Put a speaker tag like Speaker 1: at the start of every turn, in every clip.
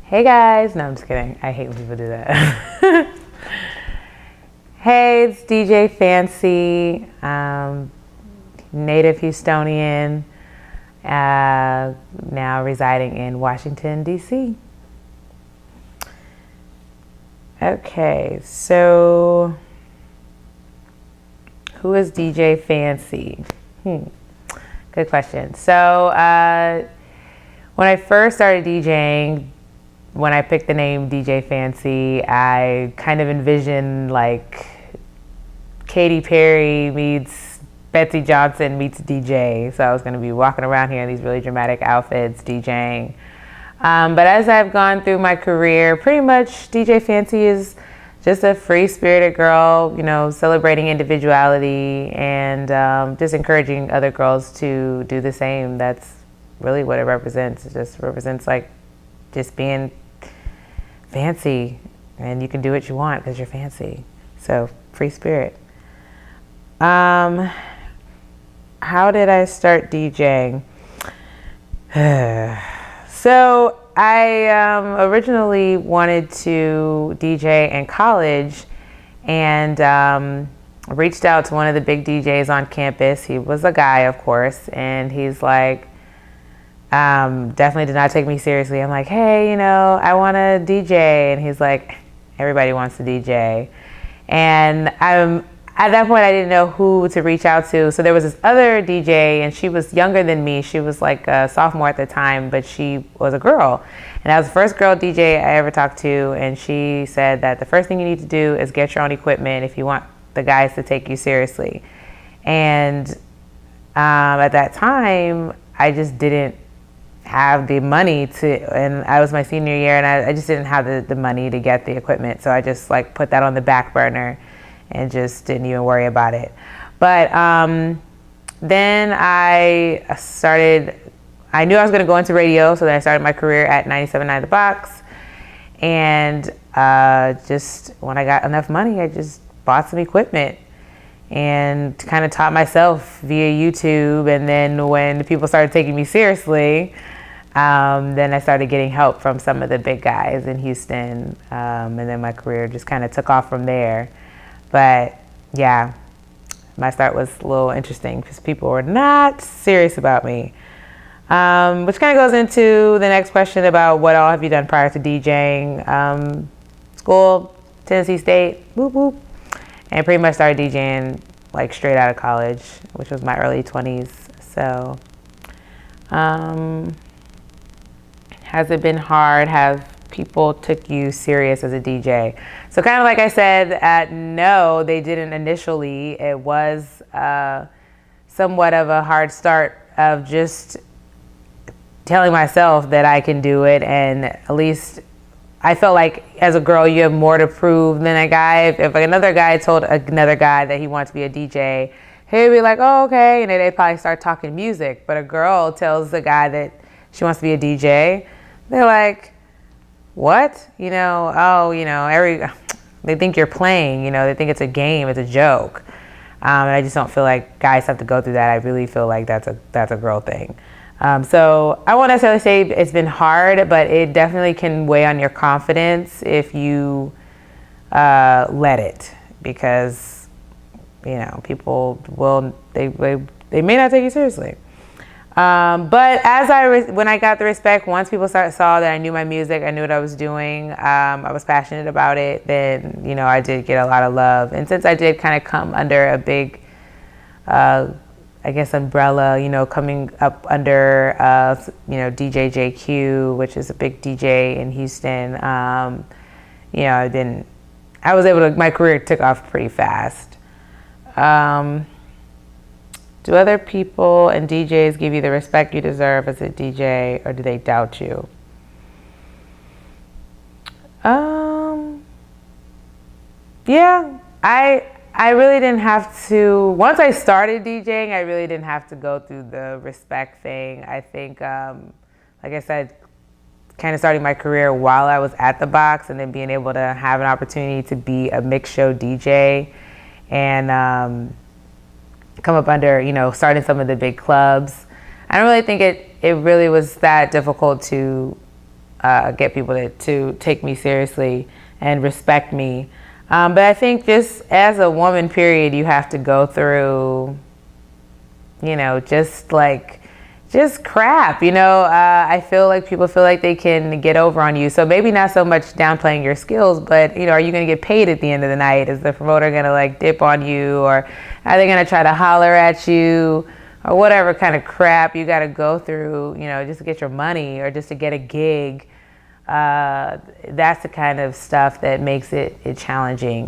Speaker 1: Hey guys, no, I'm just kidding. I hate when people do that. Hey, it's DJ Fancy, native Houstonian, now residing in Washington, D.C. Okay, so who is DJ Fancy? Good question. So when I first started DJing, when I picked the name DJ Fancy, I kind of envisioned like Katy Perry meets Betsey Johnson meets DJ. So I was going to be walking around here in these really dramatic outfits, DJing. But as I've gone through my career, pretty much DJ Fancy is just a free-spirited girl, you know, celebrating individuality and just encouraging other girls to do the same. That's really what it represents. It just represents like just being fancy, and you can do what you want because you're fancy. So free spirit. How did I start DJing? So I originally wanted to DJ in college and reached out to one of the big DJs on campus. He was a guy, of course, and he's like, definitely did not take me seriously. I'm like, hey, you know, I want to DJ. And he's like, everybody wants to DJ. And at that point, I didn't know who to reach out to. So there was this other DJ, and she was younger than me. She was like a sophomore at the time, but she was a girl. And that was the first girl DJ I ever talked to. And she said that the first thing you need to do is get your own equipment if you want the guys to take you seriously. And at that time, I just didn't have the money to, and I was my senior year, and I just didn't have the money to get the equipment. So I just like put that on the back burner and just didn't even worry about it. But then I knew I was going to go into radio, so then I started my career at 97.9 The Box. And just when I got enough money, I just bought some equipment and kind of taught myself via YouTube. And then when people started taking me seriously, then I started getting help from some of the big guys in Houston. And then my career just kind of took off from there. But yeah, my start was a little interesting because people were not serious about me. Which kind of goes into the next question about what all have you done prior to DJing. School, Tennessee State, whoop whoop. And pretty much started DJing like straight out of college, which was my early 20s. So has it been hard? Have people took you serious as a DJ? So kind of like I said, no, they didn't initially. It was somewhat of a hard start of just telling myself that I can do it. And at least I felt like as a girl, you have more to prove than a guy. If another guy told another guy that he wanted to be a DJ, he'd be like, oh, okay. And then they'd probably start talking music. But a girl tells the guy that she wants to be a DJ, they're like, what? You know, oh, you know, they think you're playing, you know, they think it's a game, it's a joke. And I just don't feel like guys have to go through that. I really feel like that's a girl thing. So I won't necessarily say it's been hard, but it definitely can weigh on your confidence if you let it, because, you know, people will, they may not take you seriously. But when I got the respect, once people saw that I knew my music, I knew what I was doing, I was passionate about it, then, you know, I did get a lot of love. And since I did kind of come under a big, I guess, umbrella, you know, coming up under, you know, DJ JQ, which is a big DJ in Houston, you know, I was able to, my career took off pretty fast. Do other people and DJs give you the respect you deserve as a DJ, or do they doubt you? Yeah, I really didn't have to, once I started DJing, I really didn't have to go through the respect thing. I think, like I said, kind of starting my career while I was at the box, and then being able to have an opportunity to be a mix show DJ and come up under, you know, starting some of the big clubs. I don't really think it really was that difficult to get people to take me seriously and respect me. But I think just as a woman, period, you have to go through, just crap, I feel like people feel like they can get over on you. So maybe not so much downplaying your skills, but, are you going to get paid at the end of the night? Is the promoter going to dip on you, or are they going to try to holler at you, or whatever kind of crap you got to go through, just to get your money or just to get a gig? That's the kind of stuff that makes it challenging.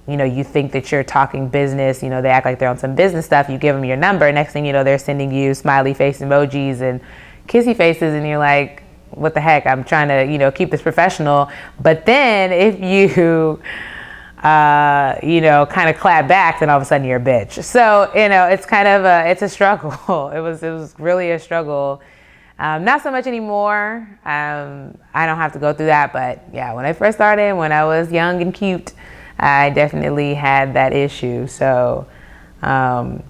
Speaker 1: You think that you're talking business, they act like they're on some business stuff. You give them your number. Next thing you know, they're sending you smiley face emojis and kissy faces. And you're like, what the heck? I'm trying to, keep this professional. But then if you, kind of clap back, then all of a sudden you're a bitch. So, it's kind of it's a struggle. It was really a struggle. Not so much anymore. I don't have to go through that, but yeah, when I first started, when I was young and cute, I definitely had that issue. So that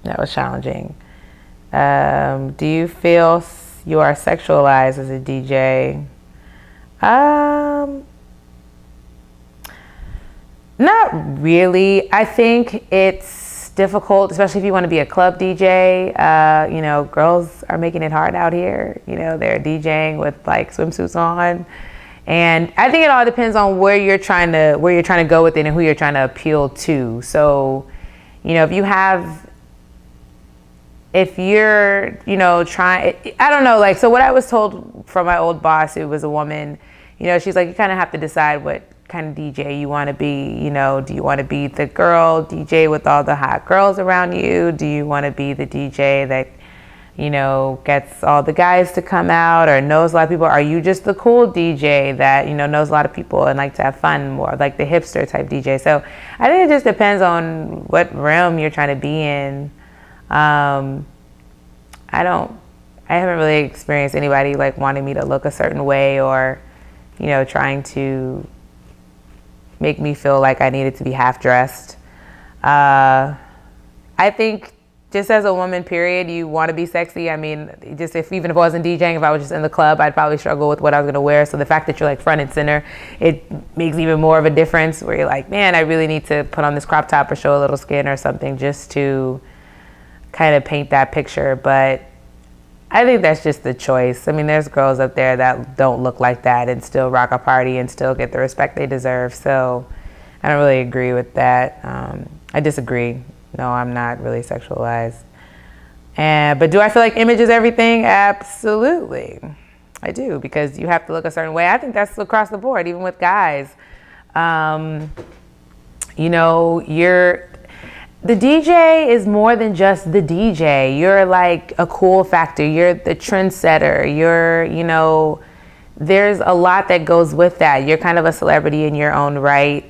Speaker 1: was challenging. Do you feel you are sexualized as a DJ? Not really. I think it's difficult, especially if you want to be a club DJ. Girls are making it hard out here. They're DJing with swimsuits on, and I think it all depends on where you're trying to go with it and who you're trying to appeal to. So, if you're trying, I don't know, so what I was told from my old boss, who was a woman, she's like, you kind of have to decide what kind of DJ you want to be. Do you want to be the girl DJ with all the hot girls around you? Do you want to be the DJ that gets all the guys to come out or knows a lot of people? Are you just the cool DJ that knows a lot of people and like to have fun, more like the hipster type DJ? So I think it just depends on what realm you're trying to be in. I haven't really experienced anybody wanting me to look a certain way or trying to make me feel like I needed to be half dressed. I think just as a woman, period, you want to be sexy. I mean, even if I wasn't DJing, if I was just in the club, I'd probably struggle with what I was going to wear. So the fact that you're front and center, it makes even more of a difference, where you're like, man, I really need to put on this crop top or show a little skin or something just to kind of paint that picture. But I think that's just the choice. I mean, there's girls up there that don't look like that and still rock a party and still get the respect they deserve. So I don't really agree with that. I disagree. No, I'm not really sexualized. But do I feel like image is everything? Absolutely. I do, because you have to look a certain way. I think that's across the board, even with guys. The DJ is more than just the DJ. You're like a cool factor. You're the trendsetter. There's a lot that goes with that. You're kind of a celebrity in your own right.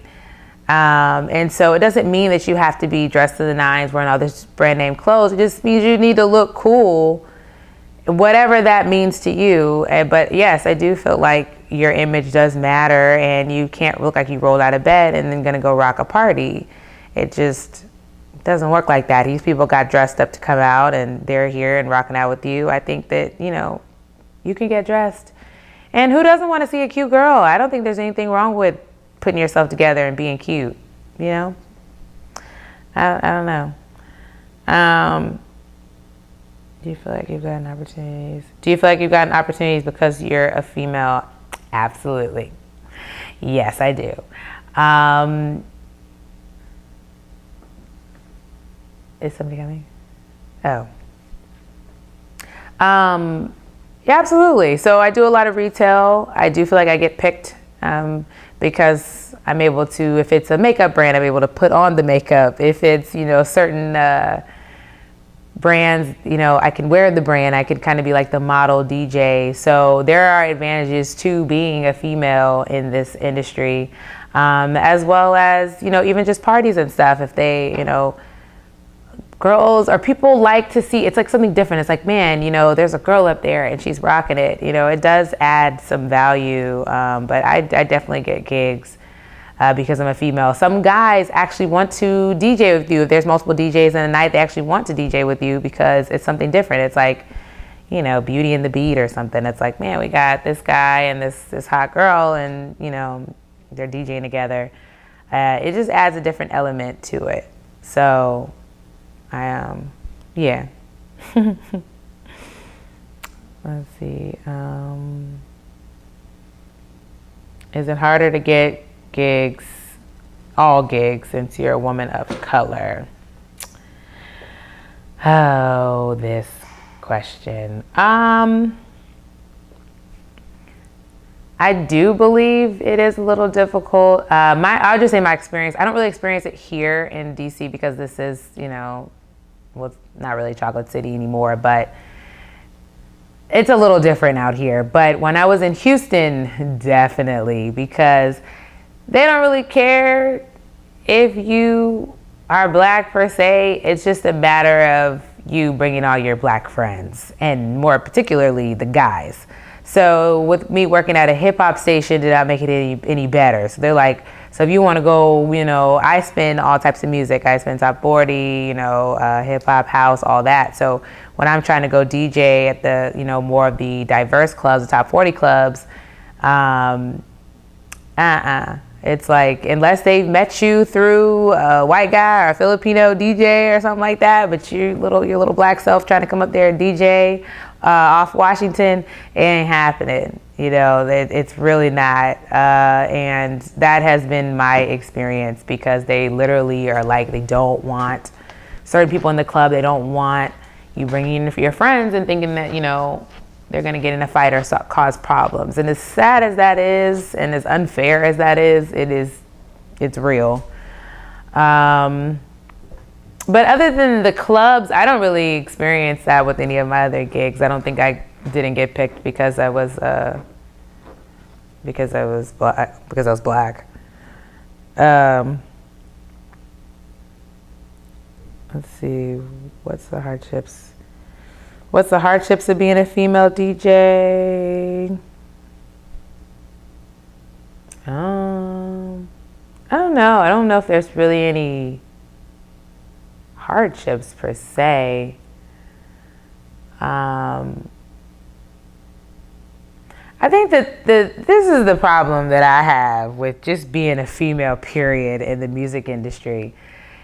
Speaker 1: And so it doesn't mean that you have to be dressed to the nines, wearing all this brand name clothes. It just means you need to look cool, whatever that means to you. But yes, I do feel like your image does matter, and you can't look like you rolled out of bed and then gonna go rock a party. It just doesn't work like that. These people got dressed up to come out, and they're here and rocking out with you. I think that, you can get dressed. And who doesn't want to see a cute girl? I don't think there's anything wrong with putting yourself together and being cute, I don't know. Do you feel like you've gotten opportunities? Do you feel like you've gotten opportunities because you're a female? Absolutely. Yes, I do. Is somebody coming? Oh. Yeah, absolutely. So I do a lot of retail. I do feel like I get picked because I'm able to, if it's a makeup brand, I'm able to put on the makeup. If it's, certain brands, I can wear the brand. I could kind of be like the model DJ. So there are advantages to being a female in this industry, as well as, even just parties and stuff. If they, girls or people like to see, it's like something different. It's like, man, there's a girl up there and she's rocking it. It does add some value. But I definitely get gigs because I'm a female. Some guys actually want to DJ with you. If there's multiple DJs in a night, they actually want to DJ with you because it's something different. It's like, Beauty and the Beat or something. It's like, man, we got this guy and this hot girl, and they're DJing together. It just adds a different element to it. So, yeah. Let's see. Is it harder to get all gigs, since you're a woman of color? Oh, this question. I do believe it is a little difficult. I'll just say my experience. I don't really experience it here in DC because this is, it's not really Chocolate City anymore, but it's a little different out here. But when I was in Houston, definitely, because they don't really care if you are black per se. It's just a matter of you bringing all your black friends, and more particularly the guys. So with me working at a hip hop station, did not make it any better. So they're like, so if you want to go, I spin all types of music. I spin top 40, hip hop, house, all that. So when I'm trying to go DJ at the, more of the diverse clubs, the top 40 clubs, it's like, unless they've met you through a white guy or a Filipino DJ or something like that, but your little black self trying to come up there and DJ off Washington, it ain't happening. It's really not. And that has been my experience, because they literally are like, they don't want certain people in the club. They don't want you bringing in your friends and thinking that, they're going to get in a fight or cause problems. And as sad as that is, and as unfair as that is, it's real. But other than the clubs, I don't really experience that with any of my other gigs. I don't think I didn't get picked because I was black. Let's see, what's the hardships? What's the hardships of being a female DJ? I don't know. I don't know if there's really any hardships per se. I think that this is the problem that I have with just being a female, period, in the music industry.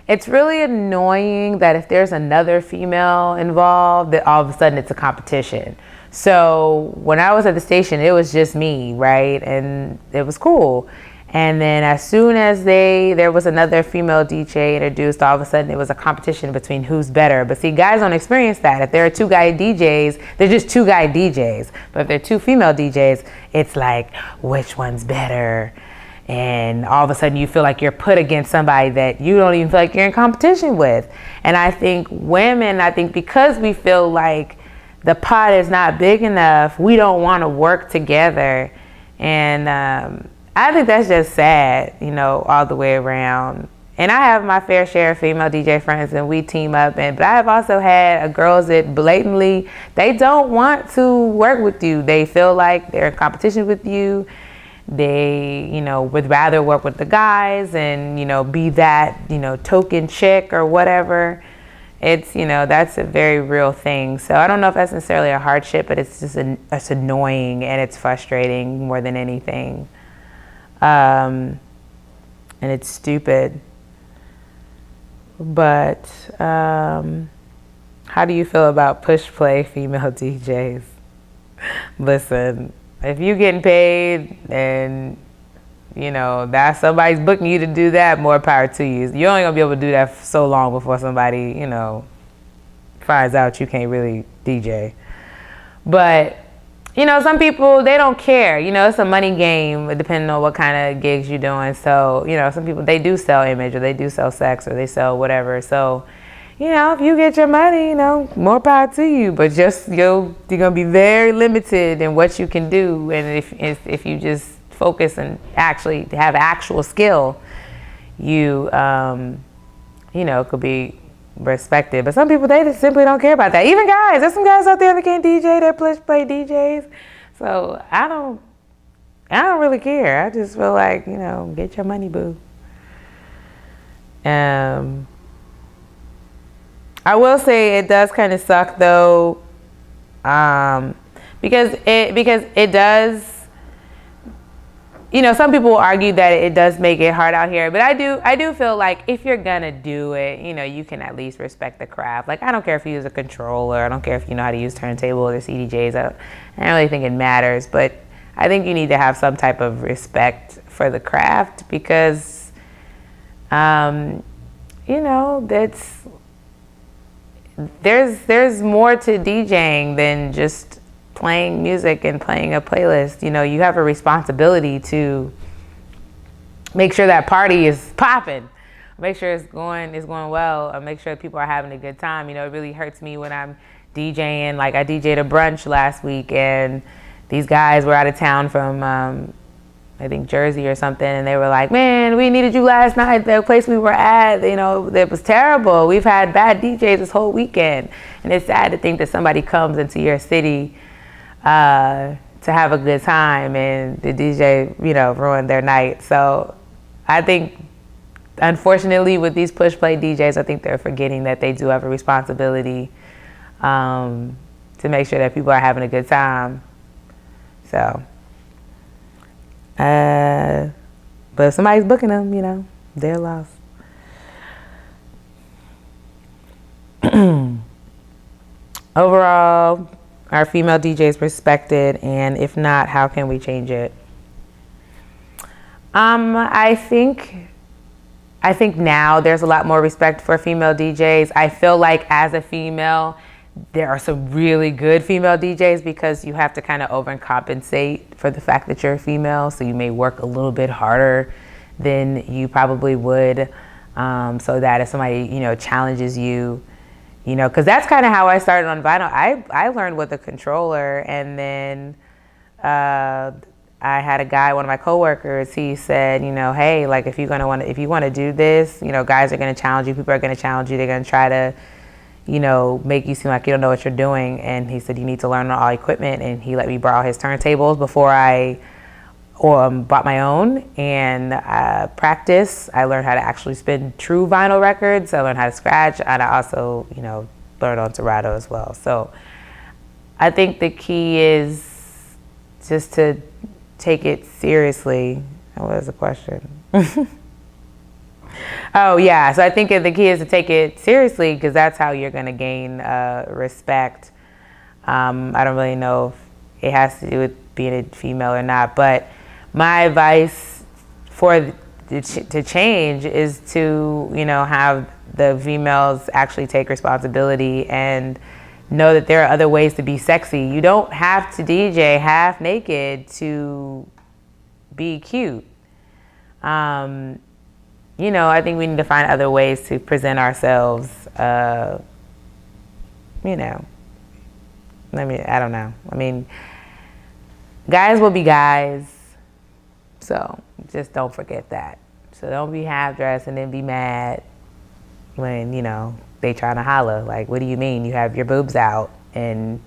Speaker 1: It's really annoying that if there's another female involved, that all of a sudden it's a competition. So when I was at the station, it was just me, right? And it was cool. And then as soon as there was another female DJ introduced, all of a sudden it was a competition between who's better. But see, guys don't experience that. If there are two guy DJs, they're just two guy DJs. But if they're two female DJs, it's like, which one's better? And all of a sudden you feel like you're put against somebody that you don't even feel like you're in competition with. And I think women, because we feel like the pot is not big enough, we don't want to work together. And I think that's just sad, all the way around. And I have my fair share of female DJ friends, and we team up. But I have also had girls that blatantly, they don't want to work with you. They feel like they're in competition with you. They, would rather work with the guys and, be that, token chick or whatever. It's, that's a very real thing. So I don't know if that's necessarily a hardship, but it's just it's annoying and it's frustrating more than anything. And it's stupid. But how do you feel about push play female DJs? Listen, if you're getting paid and, that somebody's booking you to do that, more power to you. You're only going to be able to do that for so long before somebody, finds out you can't really DJ. But, some people, they don't care. It's a money game depending on what kind of gigs you're doing. So, some people, they do sell image, or they do sell sex, or they sell whatever. So, if you get your money, more power to you. But just you're gonna be very limited in what you can do. And if you just focus and actually have actual skill, you could be respected. But some people, they just simply don't care about that. Even guys, there's some guys out there that can't DJ. They're push play DJs. So I don't really care. I just feel like get your money, boo. I will say it does kind of suck, though, Because it does. Some people will argue that it does make it hard out here, but I do feel like if you're gonna do it, you can at least respect the craft. Like, I don't care if you use a controller, I don't care if you know how to use turntables or CDJs. I don't really think it matters, but I think you need to have some type of respect for the craft because, that's there's more to DJing than just playing music and playing a playlist. You have a responsibility to make sure that party is popping, make sure it's going well, and make sure people are having a good time. It really hurts me when I'm DJing. Like, I DJ'd a brunch last week, and these guys were out of town from I think Jersey or something, and they were like, "Man, we needed you last night. The place we were at, it was terrible. We've had bad DJs this whole weekend." And it's sad to think that somebody comes into your city to have a good time, and the DJ, ruined their night. So I think, unfortunately, with these push play DJs, I think they're forgetting that they do have a responsibility to make sure that people are having a good time. So, but if somebody's booking them, they're lost. Overall, are female DJs respected, and if not, how can we change it? I think now there's a lot more respect for female DJs. I feel like as a female, there are some really good female DJs because you have to kind of overcompensate for the fact that you're a female, so you may work a little bit harder than you probably would, so that if somebody, challenges you, because that's kind of how I started on vinyl. I learned with a controller, and then I had a guy, one of my coworkers, he said, hey, like, if you want to do this, guys are going to challenge you, people are going to challenge you, they're going to try to, make you seem like you don't know what you're doing. And he said, you need to learn all equipment, and he let me borrow his turntables before I bought my own, and practice. I learned how to actually spin true vinyl records. I learned how to scratch, and I also, learned on Serato as well. So I think the key is just to take it seriously. What was the question? Oh, yeah. So I think the key is to take it seriously because that's how you're going to gain respect. I don't really know if it has to do with being a female or not, but my advice to change is to, have the females actually take responsibility and know that there are other ways to be sexy. You don't have to DJ half naked to be cute. I think we need to find other ways to present ourselves. I don't know. Guys will be guys. So just don't forget that. So don't be half dressed and then be mad when, they trying to holler. Like, what do you mean? You have your boobs out and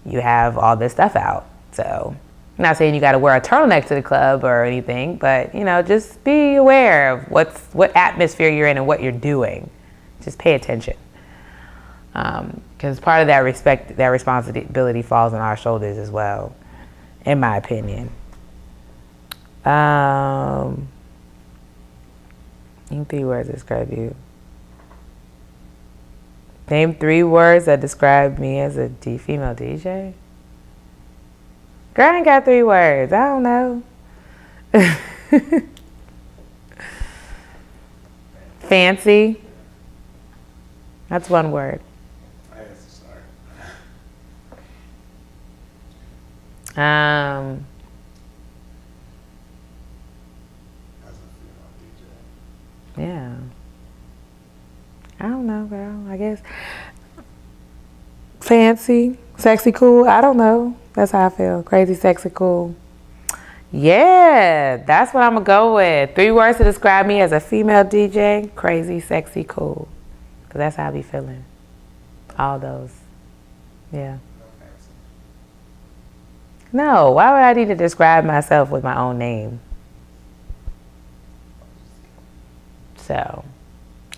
Speaker 1: you have all this stuff out. So I'm not saying you got to wear a turtleneck to the club or anything, but, just be aware of what atmosphere you're in and what you're doing. Just pay attention. Because part of that responsibility falls on our shoulders as well, in my opinion. Name 3 words that describe you. Name 3 words that describe me as a female DJ. Girl, I ain't got 3 words. I don't know. Fancy. That's 1 word. Yeah. I don't know, girl. I guess fancy, sexy, cool. I don't know. That's how I feel. Crazy, sexy, cool. Yeah, that's what I'm gonna go with. 3 words to describe me as a female DJ: crazy, sexy, cool. Cause that's how I be feeling. All those. Yeah. No, why would I need to describe myself with my own name? So,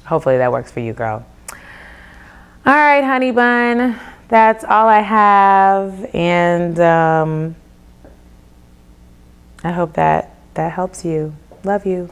Speaker 1: hopefully that works for you, girl. All right, honey bun. that's all I have, and I hope that helps you. Love you.